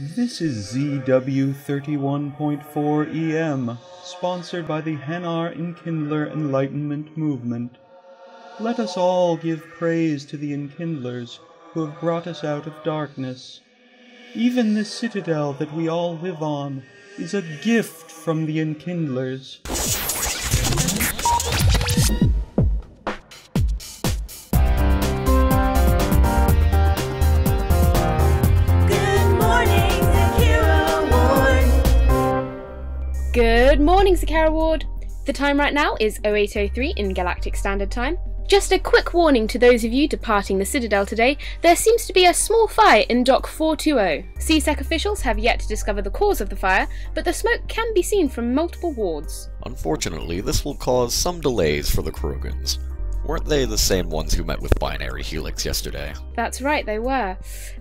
This is ZW 31.4 EM, sponsored by the Hanar Enkindler Enlightenment movement. Let us all give praise to the Enkindlers who have brought us out of darkness. Even this Citadel that we all live on is a gift from the Enkindlers. Good morning, Zakera Ward. The time right now is 0803 in Galactic Standard Time. Just a quick warning to those of you departing the Citadel today, there seems to be a small fire in Dock 420. CSEC officials have yet to discover the cause of the fire, but the smoke can be seen from multiple wards. Unfortunately, this will cause some delays for the krogans. Weren't they the same ones who met with Binary Helix yesterday? That's right, they were.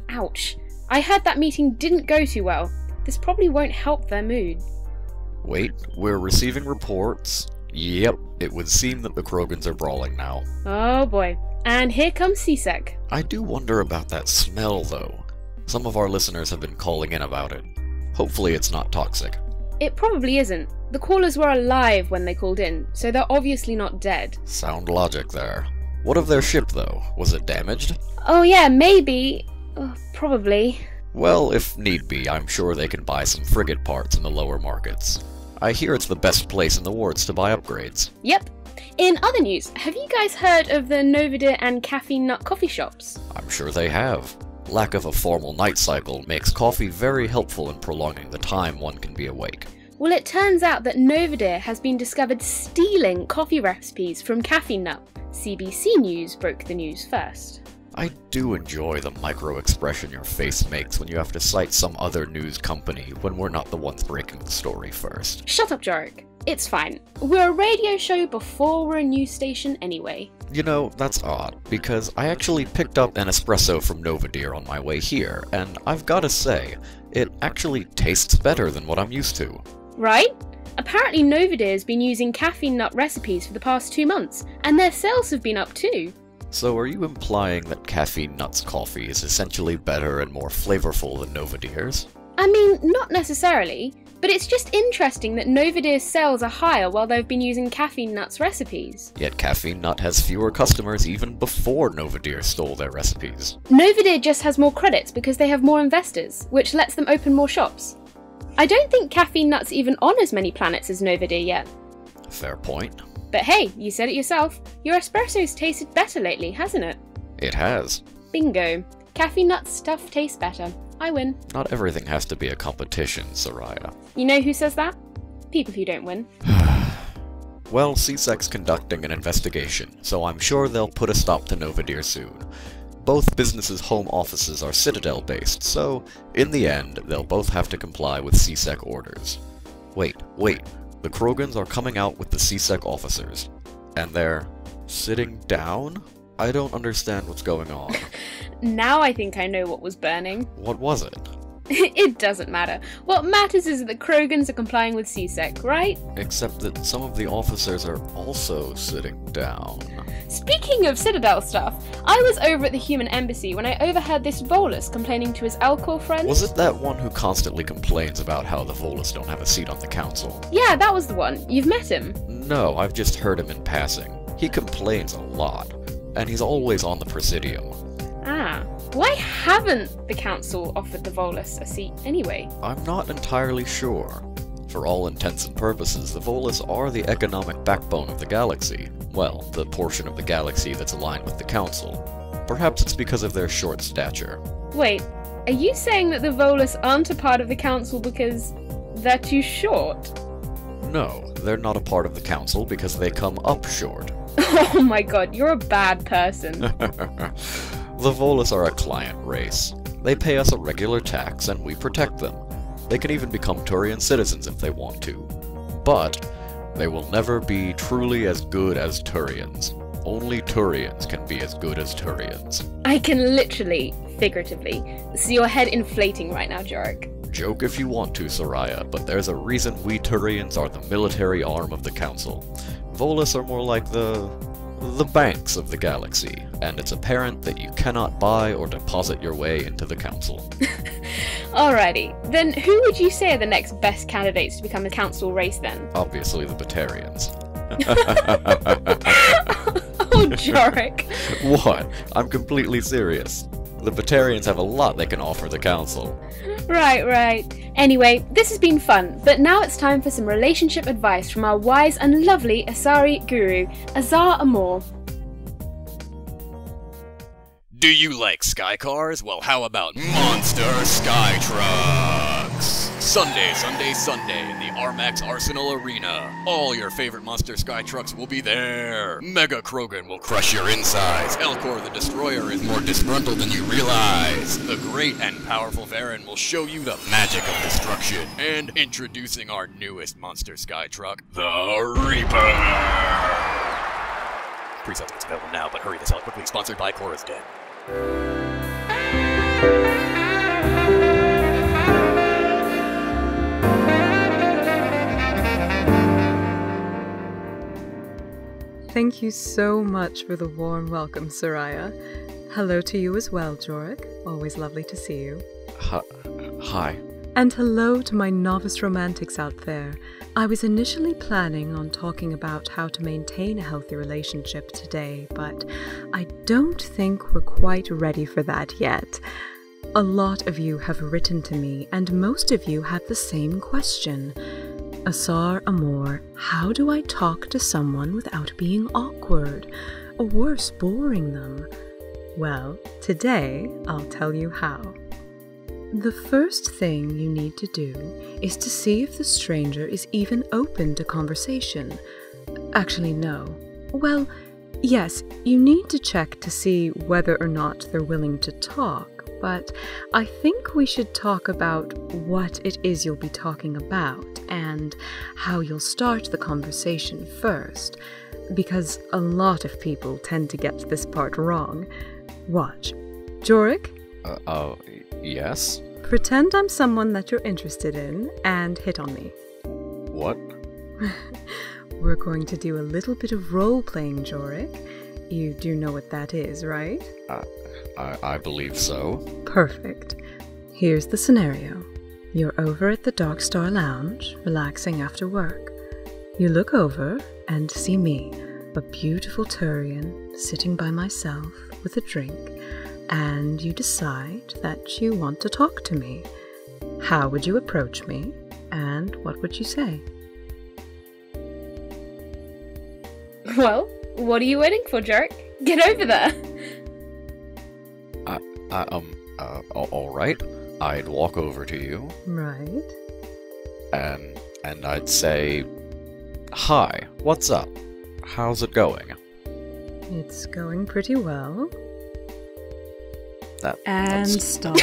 Ouch. I heard that meeting didn't go too well. This probably won't help their mood. Wait, we're receiving reports. Yep, it would seem that the krogans are brawling now. Oh boy. And here comes CSEC. I do wonder about that smell, though. Some of our listeners have been calling in about it. Hopefully it's not toxic. It probably isn't. The callers were alive when they called in, so they're obviously not dead. Sound logic there. What of their ship, though? Was it damaged? Oh yeah, maybe. Probably. Well, if need be, I'm sure they can buy some frigate parts in the lower markets. I hear it's the best place in the wards to buy upgrades. Yep. In other news, have you guys heard of the Novadir and Caffeine Nut coffee shops? I'm sure they have. Lack of a formal night cycle makes coffee very helpful in prolonging the time one can be awake. Well, it turns out that Novadir has been discovered stealing coffee recipes from Caffeine Nut. CBC News broke the news first. I do enjoy the micro-expression your face makes when you have to cite some other news company when we're not the ones breaking the story first. Shut up, Jorik. It's fine. We're a radio show before we're a news station anyway. You know, that's odd, because I actually picked up an espresso from Novadir on my way here, and I've gotta say, it actually tastes better than what I'm used to. Right? Apparently Novadir has been using Caffeine Nut recipes for the past 2 months, and their sales have been up too. So are you implying that Caffeine Nut's coffee is essentially better and more flavorful than Novadir's? I mean, not necessarily, but it's just interesting that Novadir's sales are higher while they've been using Caffeine Nut's recipes. Yet Caffeine Nut has fewer customers even before Novadir stole their recipes. Novadir just has more credits because they have more investors, which lets them open more shops. I don't think Caffeine Nut's even on as many planets as Novadir yet. Fair point. But hey, you said it yourself, your espresso's tasted better lately, hasn't it? It has. Bingo. Caffeine Nut stuff tastes better. I win. Not everything has to be a competition, Suraya. You know who says that? People who don't win. Well, CSEC's conducting an investigation, so I'm sure they'll put a stop to Novadir soon. Both businesses' home offices are Citadel-based, so in the end, they'll both have to comply with CSEC orders. Wait. The krogans are coming out with the CSEC officers, and they're sitting down? I don't understand what's going on. Now I think I know what was burning. What was it? It doesn't matter. What matters is that the krogans are complying with CSEC, right? Except that some of the officers are also sitting down. Speaking of Citadel stuff, I was over at the human embassy when I overheard this Volus complaining to his Elcor friends. Was it that one who constantly complains about how the Volus don't have a seat on the council? Yeah, that was the one. You've met him? No, I've just heard him in passing. He complains a lot, and he's always on the Presidium. Ah. Why haven't the council offered the Volus a seat anyway? I'm not entirely sure. For all intents and purposes, the Volus are the economic backbone of the galaxy. Well, the portion of the galaxy that's aligned with the council. Perhaps it's because of their short stature. Wait, are you saying that the Volus aren't a part of the council because they're too short? No, they're not a part of the council because they come up short. Oh my god, you're a bad person. The Volus are a client race. They pay us a regular tax and we protect them. They can even become Turian citizens if they want to. But they will never be truly as good as Turians. Only Turians can be as good as Turians. I can literally, figuratively, see your head inflating right now, Jorik. Joke if you want to, Suraya, but there's a reason we Turians are the military arm of the council. Volus are more like the the banks of the galaxy, and it's apparent that you cannot buy or deposit your way into the council. Alrighty, then who would you say are the next best candidates to become a council race then? Obviously the Batarians. Oh, Jorik. What? I'm completely serious. The Batarians have a lot they can offer the council. Right. Anyway, this has been fun, but now it's time for some relationship advice from our wise and lovely Asari guru, Asar Amoré. Do you like sky cars? Well, how about Monster Skytrucks? Sunday in the Armax Arsenal Arena. All your favorite Monster Skytrucks will be there. Mega Krogan will crush your insides. Elcor the Destroyer is more disgruntled than you realize. The great and powerful Varen will show you the magic of destruction. And introducing our newest Monster Skytruck, the Reaper. Pre-sales are available now, but hurry to sell it quickly. Sponsored by Chorus Den. Thank you so much for the warm welcome, Suraya. Hello to you as well, Jorik. Always lovely to see you. Hi. And hello to my novice romantics out there. I was initially planning on talking about how to maintain a healthy relationship today, but I don't think we're quite ready for that yet. A lot of you have written to me, and most of you have the same question. Asar Amoré, how do I talk to someone without being awkward, or worse, boring them? Well, today I'll tell you how. The first thing you need to do is to see if the stranger is even open to conversation. Actually, no. Well, yes, you need to check to see whether or not they're willing to talk, but I think we should talk about what it is you'll be talking about and how you'll start the conversation first, because a lot of people tend to get this part wrong. Watch. Jorik? Yes? Pretend I'm someone that you're interested in and hit on me. What? We're going to do a little bit of role-playing, Jorik. You do know what that is, right? I believe so. Perfect. Here's the scenario. You're over at the Dark Star Lounge, relaxing after work. You look over and see me, a beautiful Turian, sitting by myself with a drink, and you decide that you want to talk to me. How would you approach me, and what would you say? Well, what are you waiting for, Jorik? Get over there! All right. I'd walk over to you. Right. And I'd say, "Hi, what's up? How's it going?" It's going pretty well. That's stop.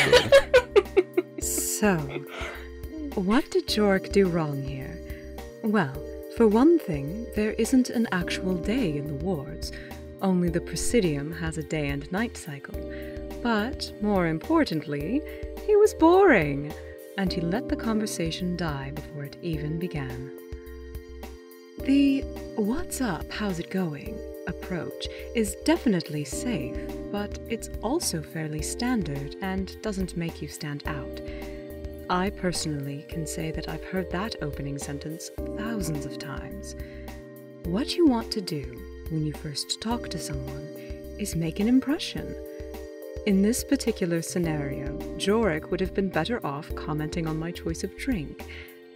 So, what did Jorik do wrong here? Well, for one thing, there isn't an actual day in the wards. Only the Presidium has a day and night cycle. But, more importantly, he was boring, and he let the conversation die before it even began. The "what's up, how's it going" approach is definitely safe, but it's also fairly standard and doesn't make you stand out. I personally can say that I've heard that opening sentence thousands of times. What you want to do when you first talk to someone is make an impression. In this particular scenario, Jorik would have been better off commenting on my choice of drink.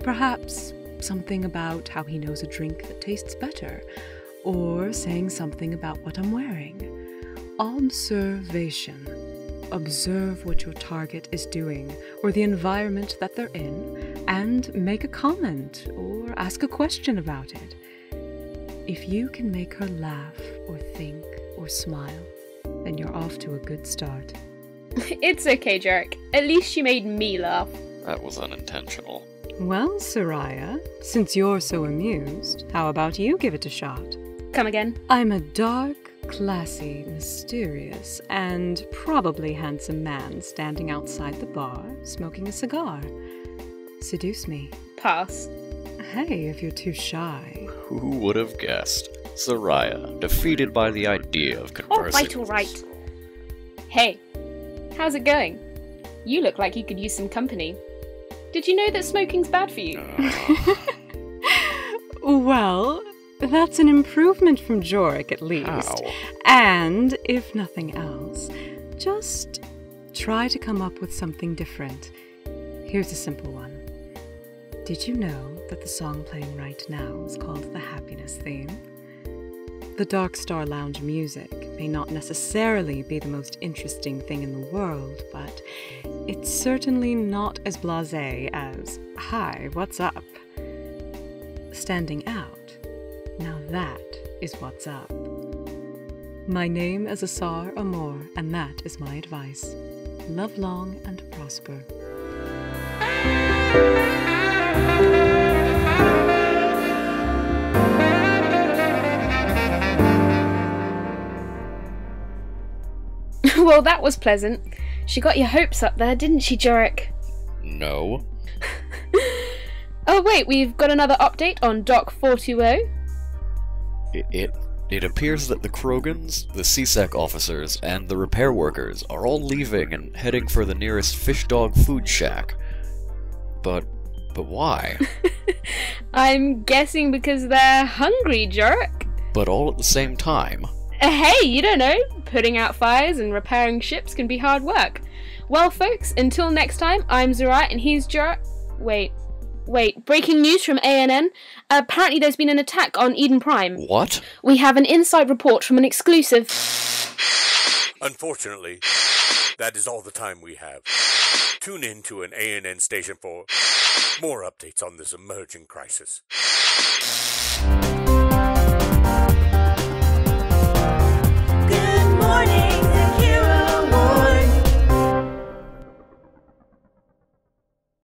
Perhaps something about how he knows a drink that tastes better, or saying something about what I'm wearing. Observation. Observe what your target is doing, or the environment that they're in, and make a comment, or ask a question about it. If you can make her laugh, or think, or smile, then you're off to a good start. It's okay, Jorik. At least you made me laugh. That was unintentional. Well, Suraya, since you're so amused, how about you give it a shot? Come again? I'm a dark, classy, mysterious, and probably handsome man standing outside the bar, smoking a cigar. Seduce me. Pass. Hey, if you're too shy. Who would have guessed? Suraya, defeated by the idea of conversing. All right. Hey, how's it going? You look like you could use some company. Did you know that smoking's bad for you? Well, that's an improvement from Jorik, at least. How? And, if nothing else, just try to come up with something different. Here's a simple one. Did you know that the song playing right now is called the Happiness Theme? The Dark Star Lounge music may not necessarily be the most interesting thing in the world, but it's certainly not as blasé as, "Hi, what's up?" Standing out. Now that is what's up. My name is Asar Amoré, and that is my advice. Love long and prosper. Well, that was pleasant. She got your hopes up there, didn't she, Jorik? No. Oh wait, we've got another update on Dock 420. It appears that the krogans, the CSEC officers, and the repair workers are all leaving and heading for the nearest fish dog food shack. But why? I'm guessing because they're hungry, Jorik. But all at the same time. Hey, you don't know. Putting out fires and repairing ships can be hard work. Well, folks, until next time, I'm Suraya and he's Jorik. Wait, breaking news from ANN. Apparently there's been an attack on Eden Prime. What? We have an inside report from an exclusive... Unfortunately, that is all the time we have. Tune in to an ANN station for more updates on this emerging crisis. Good morning.